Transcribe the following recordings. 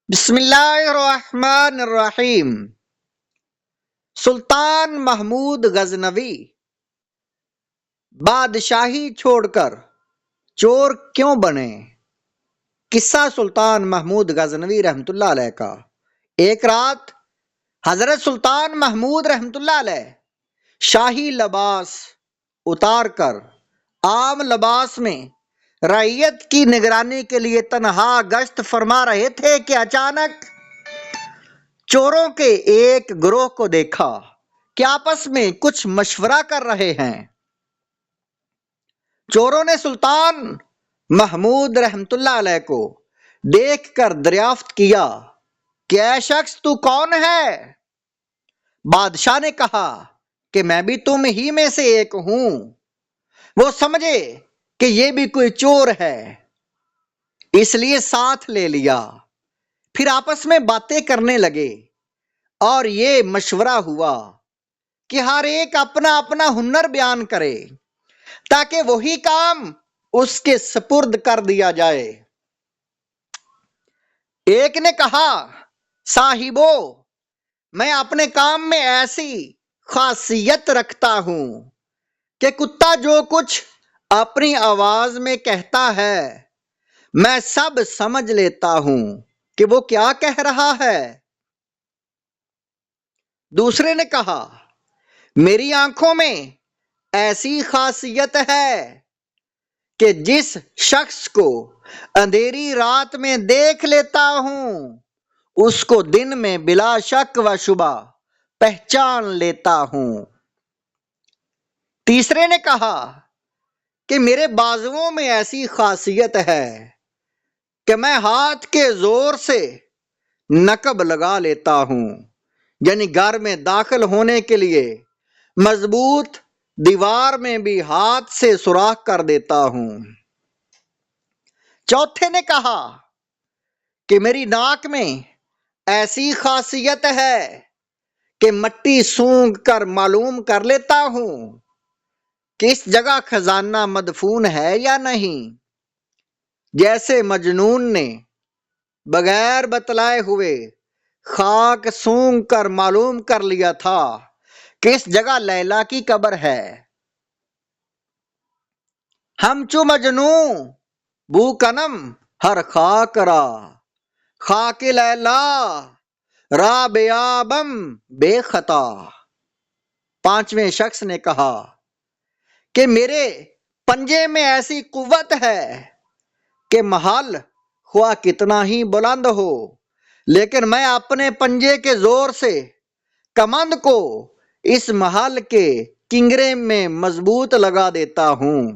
بسم اللہ الرحمن الرحیم۔ سلطان محمود غزنوی بادشاہی چھوڑ کر چور کیوں بنے؟ قصہ سلطان محمود غزنوی رحمت اللہ علیہ کا۔ ایک رات حضرت سلطان محمود رحمت اللہ علیہ شاہی لباس اتار کر عام لباس میں رعیت کی نگرانی کے لیے تنہا گشت فرما رہے تھے کہ اچانک چوروں کے ایک گروہ کو دیکھا کہ آپس میں کچھ مشورہ کر رہے ہیں۔ چوروں نے سلطان محمود رحمت اللہ علیہ کو دیکھ کر دریافت کیا کہ اے شخص تو کون ہے؟ بادشاہ نے کہا کہ میں بھی تم ہی میں سے ایک ہوں۔ وہ سمجھے کہ یہ بھی کوئی چور ہے، اس لیے ساتھ لے لیا۔ پھر آپس میں باتیں کرنے لگے اور یہ مشورہ ہوا کہ ہر ایک اپنا اپنا ہنر بیان کرے تاکہ وہی کام اس کے سپرد کر دیا جائے۔ ایک نے کہا صاحبو، میں اپنے کام میں ایسی خاصیت رکھتا ہوں کہ کتا جو کچھ اپنی آواز میں کہتا ہے میں سب سمجھ لیتا ہوں کہ وہ کیا کہہ رہا ہے۔ دوسرے نے کہا میری آنکھوں میں ایسی خاصیت ہے کہ جس شخص کو اندھیری رات میں دیکھ لیتا ہوں اس کو دن میں بلا شک و شبہ پہچان لیتا ہوں۔ تیسرے نے کہا کہ میرے بازوؤں میں ایسی خاصیت ہے کہ میں ہاتھ کے زور سے نقب لگا لیتا ہوں، یعنی گھر میں داخل ہونے کے لیے مضبوط دیوار میں بھی ہاتھ سے سوراخ کر دیتا ہوں۔ چوتھے نے کہا کہ میری ناک میں ایسی خاصیت ہے کہ مٹی سونگھ کر معلوم کر لیتا ہوں کہ اس جگہ خزانہ مدفون ہے یا نہیں، جیسے مجنون نے بغیر بتلائے ہوئے خاک سونگھ کر معلوم کر لیا تھا کہ اس جگہ لیلا کی قبر ہے۔ ہم چو مجنوں بو کنم ہر خاک را، خاک لیلا را بیابم بے خطا۔ پانچویں شخص نے کہا کہ میرے پنجے میں ایسی قوت ہے کہ محل خواہ کتنا ہی بلند ہو لیکن میں اپنے پنجے کے زور سے کمند کو اس محل کے کنگرے میں مضبوط لگا دیتا ہوں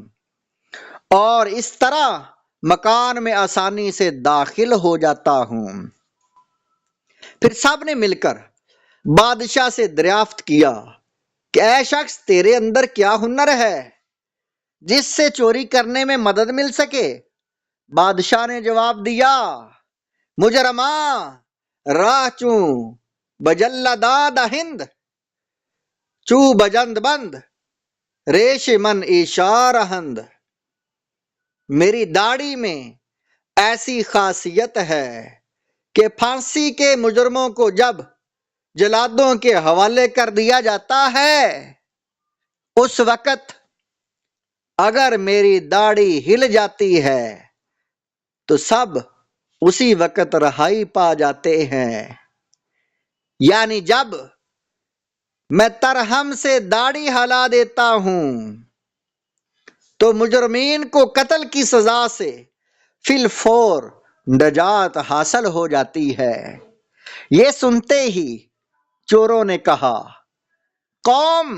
اور اس طرح مکان میں آسانی سے داخل ہو جاتا ہوں۔ پھر سب نے مل کر بادشاہ سے دریافت کیا کہ اے شخص تیرے اندر کیا ہنر ہے جس سے چوری کرنے میں مدد مل سکے؟ بادشاہ نے جواب دیا مجرماں راہ چوں بجلداد ہند چو بجند بند ریش من اشار ہند۔ میری داڑھی میں ایسی خاصیت ہے کہ پھانسی کے مجرموں کو جب جلادوں کے حوالے کر دیا جاتا ہے اس وقت اگر میری داڑھی ہل جاتی ہے تو سب اسی وقت رہائی پا جاتے ہیں، یعنی جب میں ترہم سے داڑھی ہلا دیتا ہوں تو مجرمین کو قتل کی سزا سے فی الفور نجات حاصل ہو جاتی ہے۔ یہ سنتے ہی چوروں نے کہا قوم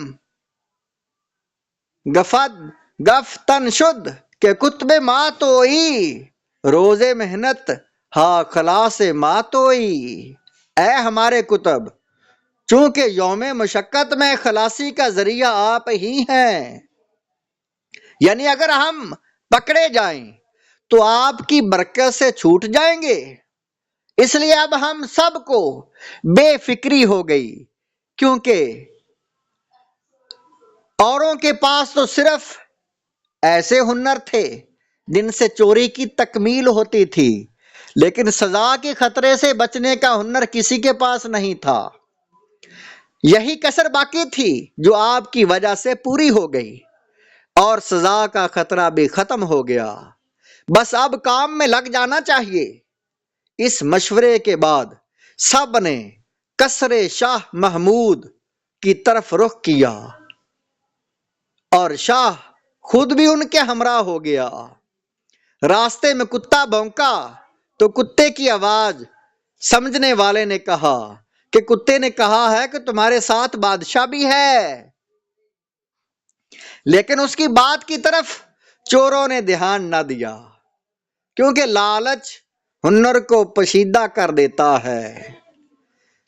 گفتن شد کہ کتب ماں توئی روز محنت ہا خلاص ماں توئی۔ اے ہمارے کتب، چونکہ یوم مشقت میں خلاصی کا ذریعہ آپ ہی ہیں، یعنی اگر ہم پکڑے جائیں تو آپ کی برکت سے چھوٹ جائیں گے، اس لیے اب ہم سب کو بے فکری ہو گئی، کیونکہ اوروں کے پاس تو صرف ایسے ہنر تھے جن سے چوری کی تکمیل ہوتی تھی، لیکن سزا کے خطرے سے بچنے کا ہنر کسی کے پاس نہیں تھا۔ یہی کسر باقی تھی جو آپ کی وجہ سے پوری ہو گئی، اور سزا کا خطرہ بھی ختم ہو گیا۔ بس اب کام میں لگ جانا چاہیے۔ اس مشورے کے بعد سب نے قصر شاہ محمود کی طرف رخ کیا، اور شاہ خود بھی ان کے ہمراہ ہو گیا۔ راستے میں کتا بھونکا تو کتے کی آواز سمجھنے والے نے کہا کہ کتے نے کہا ہے کہ تمہارے ساتھ بادشاہ بھی ہے، لیکن اس کی بات کی طرف چوروں نے دھیان نہ دیا، کیونکہ لالچ ہنر کو پوشیدہ کر دیتا ہے۔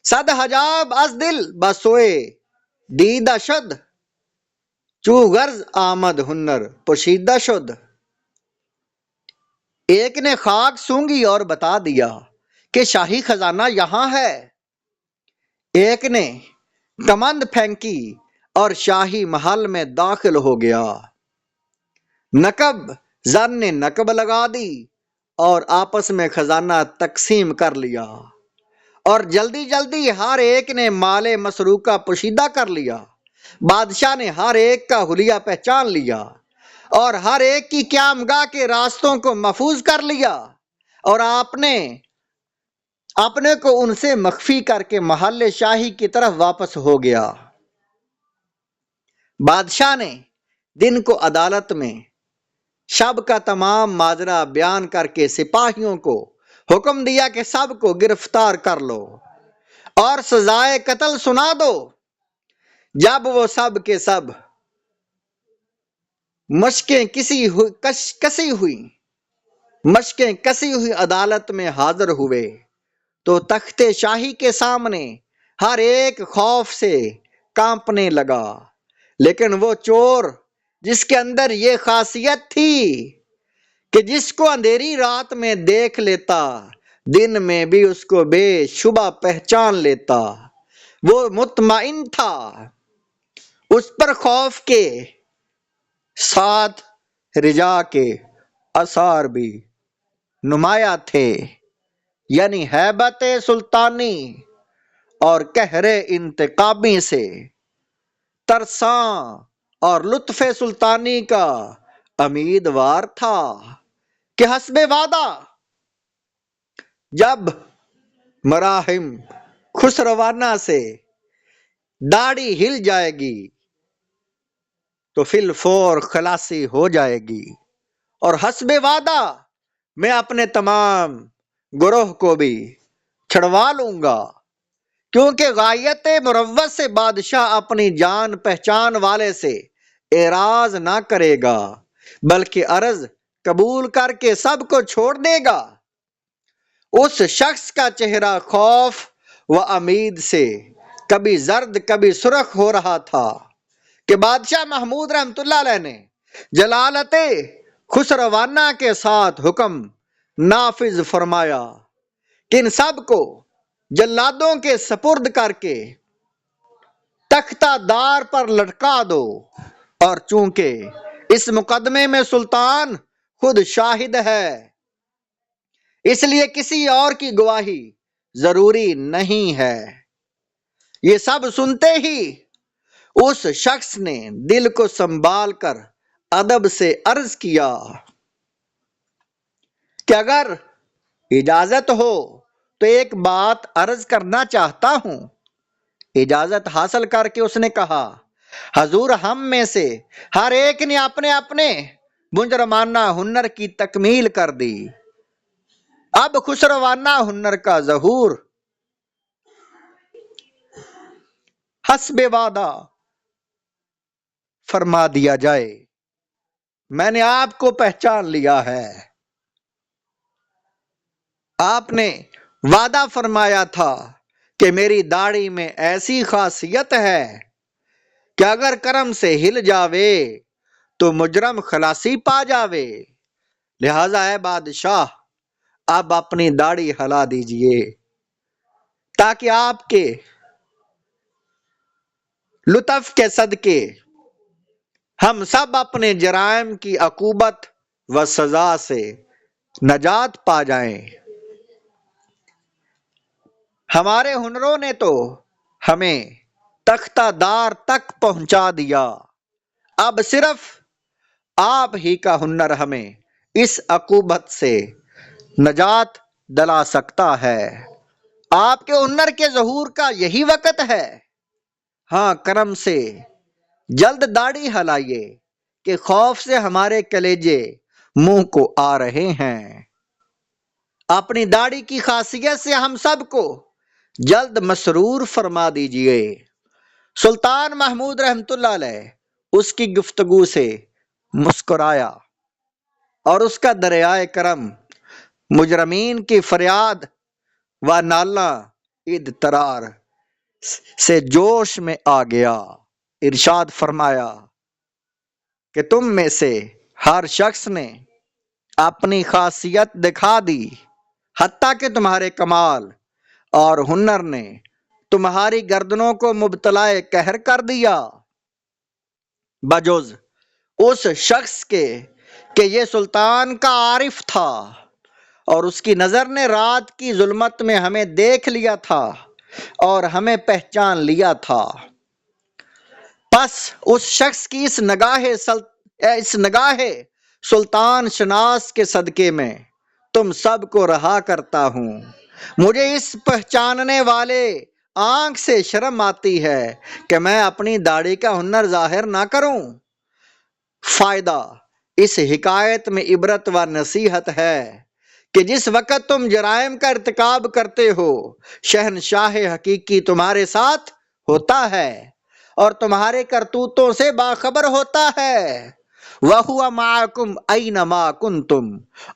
صد حجاب از دل بسوئے دیدہ شد، چو غرض آمد ہنر پوشیدہ شد۔ ایک نے خاک سونگی اور بتا دیا کہ شاہی خزانہ یہاں ہے، ایک نے کمند پھینکی اور شاہی محل میں داخل ہو گیا۔ نقب زن نے نقب لگا دی اور آپس میں خزانہ تقسیم کر لیا، اور جلدی جلدی ہر ایک نے مال مسروقہ پوشیدہ کر لیا۔ بادشاہ نے ہر ایک کا حلیہ پہچان لیا اور ہر ایک کی قیامگاہ کے راستوں کو محفوظ کر لیا، اور آپ نے اپنے کو ان سے مخفی کر کے محل شاہی کی طرف واپس ہو گیا۔ بادشاہ نے دن کو عدالت میں شب کا تمام ماجرا بیان کر کے سپاہیوں کو حکم دیا کہ سب کو گرفتار کر لو اور سزائے قتل سنا دو۔ جب وہ سب کے سب مشقیں کسی ہوئی عدالت میں حاضر ہوئے تو تخت شاہی کے سامنے ہر ایک خوف سے کانپنے لگا، لیکن وہ چور جس کے اندر یہ خاصیت تھی کہ جس کو اندھیری رات میں دیکھ لیتا دن میں بھی اس کو بے شبہ پہچان لیتا، وہ مطمئن تھا۔ اس پر خوف کے ساتھ رجا کے آثار بھی نمایاں تھے، یعنی ہیبت سلطانی اور قہر انتقامی سے ترساں اور لطف سلطانی کا امیدوار تھا کہ حسب وعدہ جب مراحم خسروانہ سے داڑھی ہل جائے گی تو فی الفور خلاصی ہو جائے گی، اور حسب وعدہ میں اپنے تمام گروہ کو بھی چھڑوا لوں گا، کیونکہ غایت مروت سے بادشاہ اپنی جان پہچان والے سے اعراض نہ کرے گا، بلکہ عرض قبول کر کے سب کو چھوڑ دے گا۔ اس شخص کا چہرہ خوف و امید سے کبھی زرد کبھی سرخ ہو رہا تھا کہ بادشاہ محمود رحمت اللہ علیہ نے جلالت خسروانہ کے ساتھ حکم نافذ فرمایا کہ ان سب کو جلادوں کے سپرد کر کے تختہ دار پر لٹکا دو، اور چونکہ اس مقدمے میں سلطان خود شاہد ہے اس لیے کسی اور کی گواہی ضروری نہیں ہے۔ یہ سب سنتے ہی اس شخص نے دل کو سنبھال کر ادب سے عرض کیا کہ اگر اجازت ہو تو ایک بات عرض کرنا چاہتا ہوں۔ اجازت حاصل کر کے اس نے کہا، حضور ہم میں سے ہر ایک نے اپنے اپنے مجرمانہ ہنر کی تکمیل کر دی، اب خسروانہ ہنر کا ظہور حسب وعدہ فرما دیا جائے۔ میں نے آپ کو پہچان لیا ہے۔ آپ نے وعدہ فرمایا تھا کہ میری داڑھی میں ایسی خاصیت ہے کہ اگر کرم سے ہل جاوے تو مجرم خلاصی پا جاوے، لہذا اے بادشاہ اب اپنی داڑھی ہلا دیجئے تاکہ آپ کے لطف کے صدقے ہم سب اپنے جرائم کی عقوبت و سزا سے نجات پا جائیں۔ ہمارے ہنروں نے تو ہمیں تختہ دار تک پہنچا دیا، اب صرف آپ ہی کا ہنر ہمیں اس عقوبت سے نجات دلا سکتا ہے۔ آپ کے ہنر کے ظہور کا یہی وقت ہے۔ ہاں کرم سے جلد داڑھی ہلائیے کہ خوف سے ہمارے کلیجے منہ کو آ رہے ہیں۔ اپنی داڑھی کی خاصیت سے ہم سب کو جلد مسرور فرما دیجئے۔ سلطان محمود رحمت اللہ علیہ اس کی گفتگو سے مسکرایا اور اس کا دریائے کرم مجرمین کی فریاد و نالہ اضطرار سے جوش میں آ گیا۔ ارشاد فرمایا کہ تم میں سے ہر شخص نے اپنی خاصیت دکھا دی، حتیٰ کہ تمہارے کمال اور ہنر نے تمہاری گردنوں کو مبتلا قہر کر دیا، بجز اس شخص کے کہ یہ سلطان کا عارف تھا اور اس کی نظر نے رات کی ظلمت میں ہمیں دیکھ لیا تھا اور ہمیں پہچان لیا تھا۔ پس اس شخص کی اس نگاہ سلطان شناس کے صدقے میں تم سب کو رہا کرتا ہوں۔ مجھے اس پہچاننے والے آنکھ سے شرم آتی ہے کہ میں اپنی داڑھی کا ہنر ظاہر نہ کروں۔ فائدہ اس حکایت میں عبرت و نصیحت ہے کہ جس وقت تم جرائم کا ارتکاب کرتے ہو، شہنشاہ حقیقی تمہارے ساتھ ہوتا ہے اور تمہارے کرتوتوں سے باخبر ہوتا ہے۔ وَهُوَ مَعَكُمْ أَيْنَمَا كُنْتُمْ،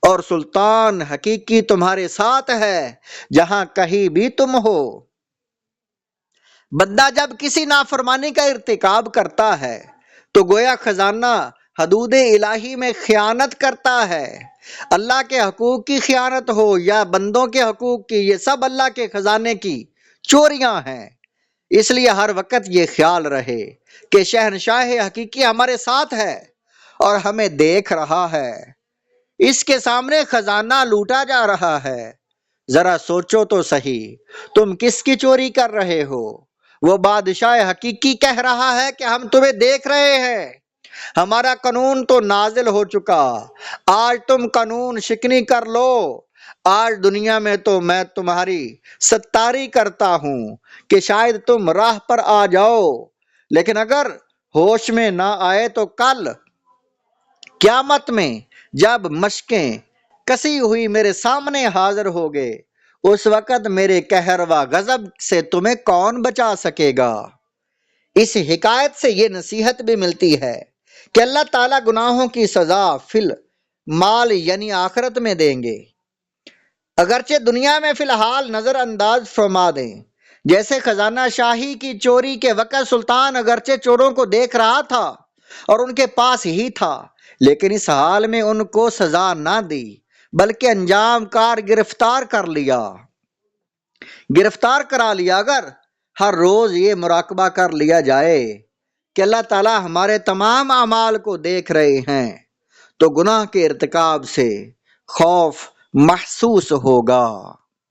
اور سلطان حقیقی تمہارے ساتھ ہے جہاں کہیں بھی تم ہو۔ بندہ جب کسی نافرمانی کا ارتکاب کرتا ہے تو گویا خزانہ حدود الہی میں خیانت کرتا ہے۔ اللہ کے حقوق کی خیانت ہو یا بندوں کے حقوق کی، یہ سب اللہ کے خزانے کی چوریاں ہیں۔ اس لیے ہر وقت یہ خیال رہے کہ شہنشاہ حقیقی ہمارے ساتھ ہے اور ہمیں دیکھ رہا ہے۔ اس کے سامنے خزانہ لوٹا جا رہا ہے۔ ذرا سوچو تو صحیح، تم کس کی چوری کر رہے ہو؟ وہ بادشاہ حقیقی کہہ رہا ہے کہ ہم تمہیں دیکھ رہے ہیں، ہمارا قانون تو نازل ہو چکا، آج تم قانون شکنی کر لو۔ آج دنیا میں تو میں تمہاری ستاری کرتا ہوں کہ شاید تم راہ پر آ جاؤ، لیکن اگر ہوش میں نہ آئے تو کل قیامت میں جب مشقیں کسی ہوئی میرے سامنے حاضر ہوگے، اس وقت میرے قہر و غضب سے تمہیں کون بچا سکے گا۔ اس حکایت سے یہ نصیحت بھی ملتی ہے کہ اللہ تعالیٰ گناہوں کی سزا فی المال یعنی آخرت میں دیں گے، اگرچہ دنیا میں فی الحال نظر انداز فرما دیں۔ جیسے خزانہ شاہی کی چوری کے وقت سلطان اگرچہ چوروں کو دیکھ رہا تھا اور ان کے پاس ہی تھا، لیکن اس حال میں ان کو سزا نہ دی بلکہ انجام کار گرفتار کر لیا، گرفتار کرا لیا۔ اگر ہر روز یہ مراقبہ کر لیا جائے کہ اللہ تعالیٰ ہمارے تمام اعمال کو دیکھ رہے ہیں تو گناہ کے ارتکاب سے خوف محسوس ہوگا۔